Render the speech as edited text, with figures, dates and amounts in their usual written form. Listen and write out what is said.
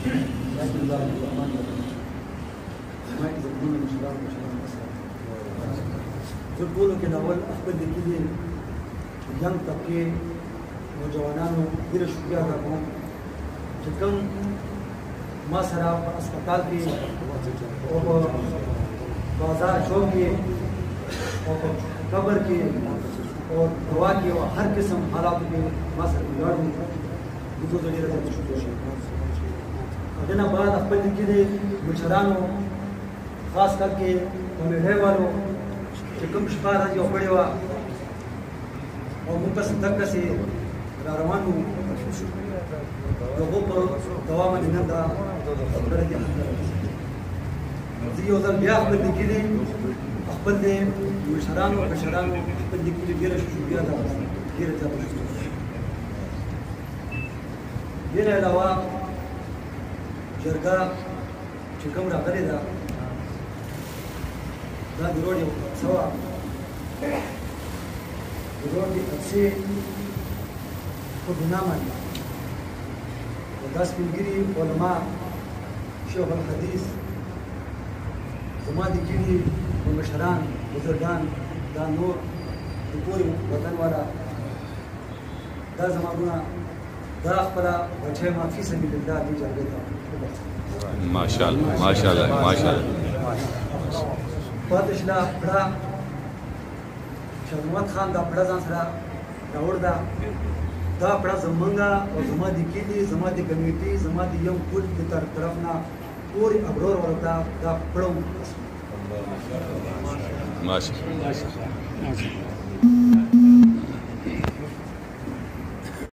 بسم الله الرحمن الرحيم. ما يزبون المشروع زه ټولو کې د اول خپل د کلي ینګ طبقې نوجوانانو ډېره شکریه ادا کوم چې کوم ما سره په اسپتال کې او په بازار چوک کې او په قبر کې او دوا کې او هر قسم حالاتو کې ما سره ولاړ دي دغه ډېره زیاته شکریه شي دنه بعد خپل د کلي مشرانو خاص کر کې کمیټې والو چې کوم شپه راځي او کړې وه او موږ پسې دقسې را روان وو د هغو په دوا باندې نن دا خبره دي زه یو ځل بیا خپل د کلي خپل د مشرانو کشرانو خپل د کلي ډېره شکریه ادا کوم ډېره زیاته شکریه دې نه علاوه جرګه چې کوم راغلې ده دا د روډ یو سوا د روډ د اکسي په ګناه باندې دا سپین ږیري علما شیخ الحدیث زما د کلي مشران بزرګان دا نور د ټول وطن والا دا زما ګناه دا خپله بچی ما فی سبیل الله دې جرګې ته ماشاءالله ماشاءالله ماشاءالله پاتې شله پړه شاه محمد خان دا پړه ځان سره راوړ ده دا پړه زمونږ او زما د کلي زما د کمیټې زما د یو ټول د طرف نه پورې ابرور ورته دا پړه ماشاءالله